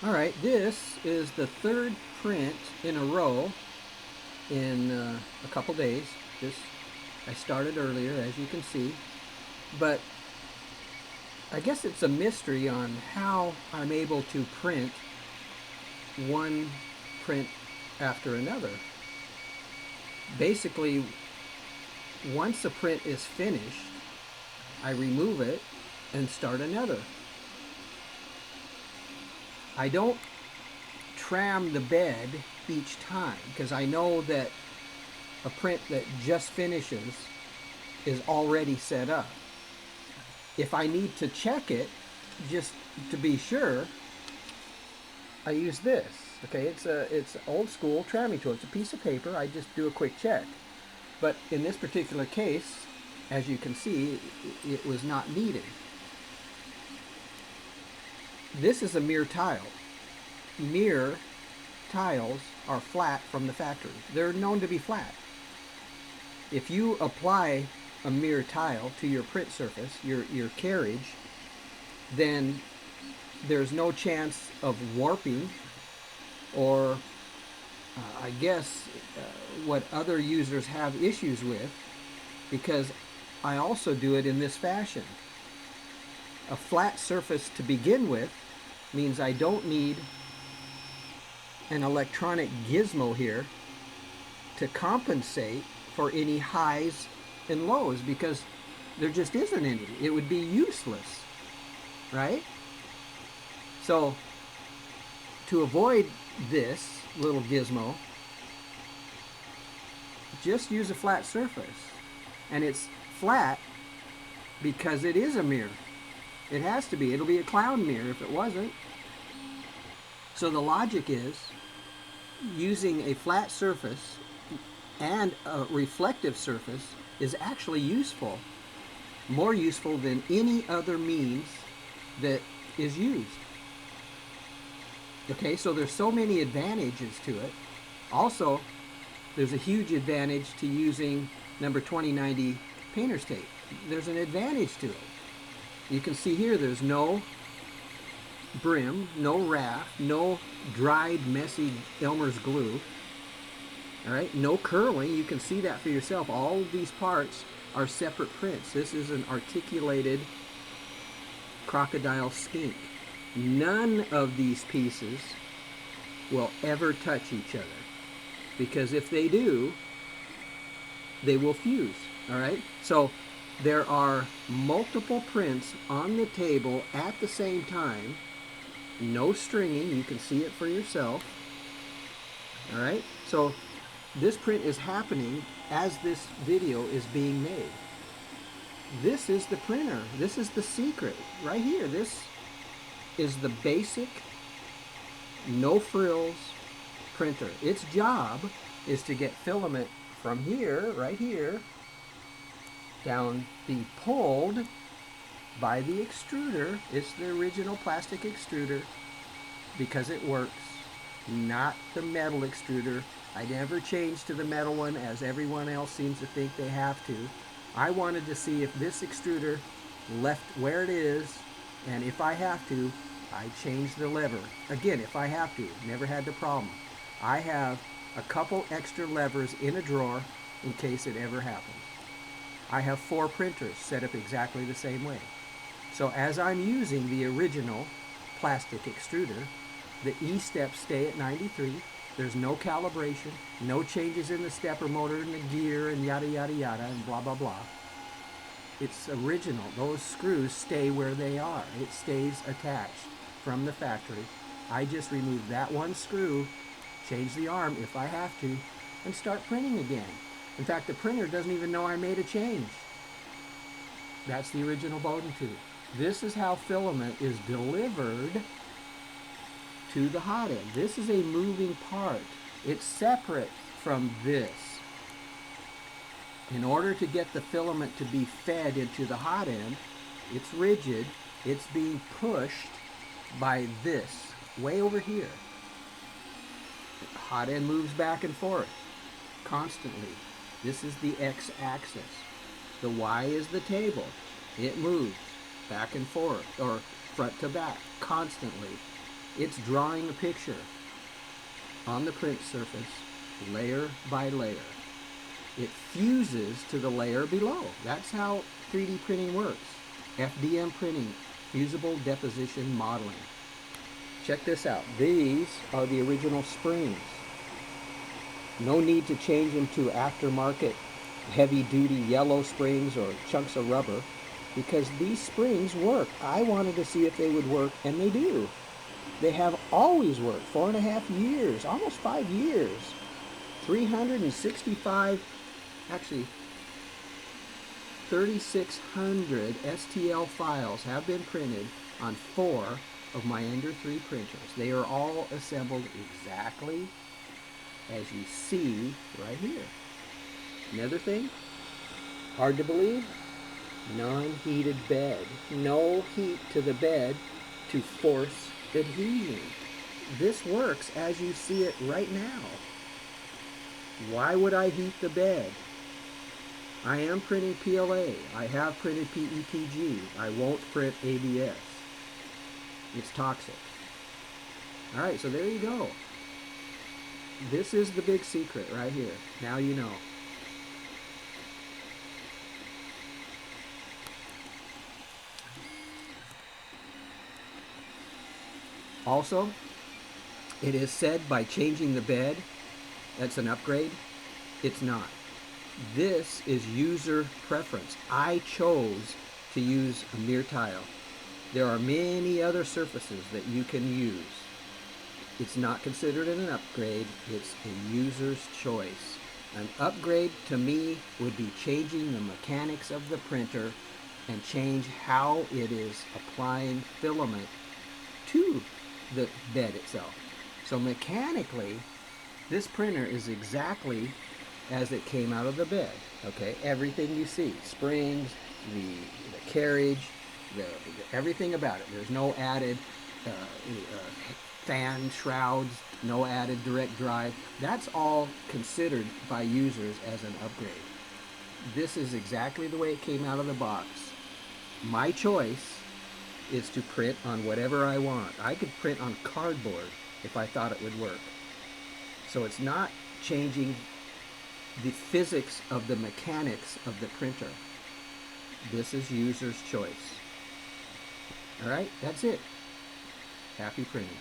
Alright, this is the third print in a row in a couple days. This I started earlier, as you can see, but I guess it's a mystery on how I'm able to print one print after another. Basically, once a print is finished, I remove it and start another. I don't tram the bed each time because I know that a print that just finishes is already set up. If I need to check it, just to be sure, I use this. Okay, it's old school tramming tool. It's a piece of paper. I just do a quick check. But in this particular case, as you can see, it was not needed. This is a mirror tile. Mirror tiles are flat from the factory. They're known to be flat. If you apply a mirror tile to your print surface, your carriage, then there's no chance of warping or I guess what other users have issues with, because I also do it in this fashion. A flat surface to begin with means I don't need an electronic gizmo here to compensate for any highs and lows, because there just isn't any. It would be useless, right? So to avoid this little gizmo, just use a flat surface. And it's flat because it is a mirror. It has to be. It'll be a clown mirror if it wasn't. So the logic is using a flat surface and a reflective surface is actually useful. More useful than any other means that is used. Okay, so there's so many advantages to it. Also, there's a huge advantage to using number 2090 painter's tape. There's an advantage to it. You can see here there's no brim, no raft, no dried, messy Elmer's glue. All right, no curling. You can see that for yourself. All of these parts are separate prints. This is an articulated crocodile skink. None of these pieces will ever touch each other, because if they do, they will fuse. All right, so there are multiple prints on the table at the same time. No stringing. You can see it for yourself. All right, so this print is happening as this video is being made. This is the printer. This is the secret right here. This is the basic no frills printer. Its job is to get filament from here, right here, down, be pulled by the extruder. It's the original plastic extruder because it works, not the metal extruder. I never changed to the metal one as everyone else seems to think they have to. I wanted to see if this extruder left where it is, and if I have to, I change the lever. Again, if I have to, never had the problem. I have a couple extra levers in a drawer in case it ever happens. I have 4 printers set up exactly the same way. So as I'm using the original plastic extruder, the E-steps stay at 93. There's no calibration, no changes in the stepper motor and the gear and yada yada yada and blah blah blah. It's original. Those screws stay where they are. It stays attached from the factory. I just remove that one screw, change the arm if I have to, and start printing again. In fact, the printer doesn't even know I made a change. That's the original Bowden tube. This is how filament is delivered to the hot end. This is a moving part. It's separate from this. In order to get the filament to be fed into the hot end, it's rigid. It's being pushed by this, way over here. The hot end moves back and forth constantly. This is the x-axis. The y is the table. It moves back and forth, or front to back, constantly. It's drawing a picture on the print surface, layer by layer. It fuses to the layer below. That's how 3D printing works. FDM printing, Fusible Deposition Modeling. Check this out. These are the original springs. No need to change them to aftermarket heavy-duty yellow springs or chunks of rubber, because these springs work. I wanted to see if they would work, and they do. They have always worked. 4.5 years, almost 5 years. 365, actually 3,600 STL files have been printed on 4 of my ENDER 3 printers. They are all assembled exactly as you see right here. Another thing, hard to believe, non-heated bed. No heat to the bed to force adhesion. This works as you see it right now. Why would I heat the bed? I am printing PLA. I have printed PETG. I won't print ABS. It's toxic. All right, so there you go. This is the big secret right here. Now you know. Also, it is said by changing the bed, that's an upgrade. It's not. This is user preference. I chose to use a mere tile. There are many other surfaces that you can use. It's not considered an upgrade, it's a user's choice. An upgrade to me would be changing the mechanics of the printer and change how it is applying filament to the bed itself. So mechanically, this printer is exactly as it came out of the bed. Okay, everything you see, springs, the carriage, everything about it. There's no added fan shrouds, no added direct drive. That's all considered by users as an upgrade. This is exactly the way it came out of the box. My choice is to print on whatever I want. I could print on cardboard if I thought it would work. So it's not changing the physics of the mechanics of the printer. This is user's choice. All right, that's it. Happy printing.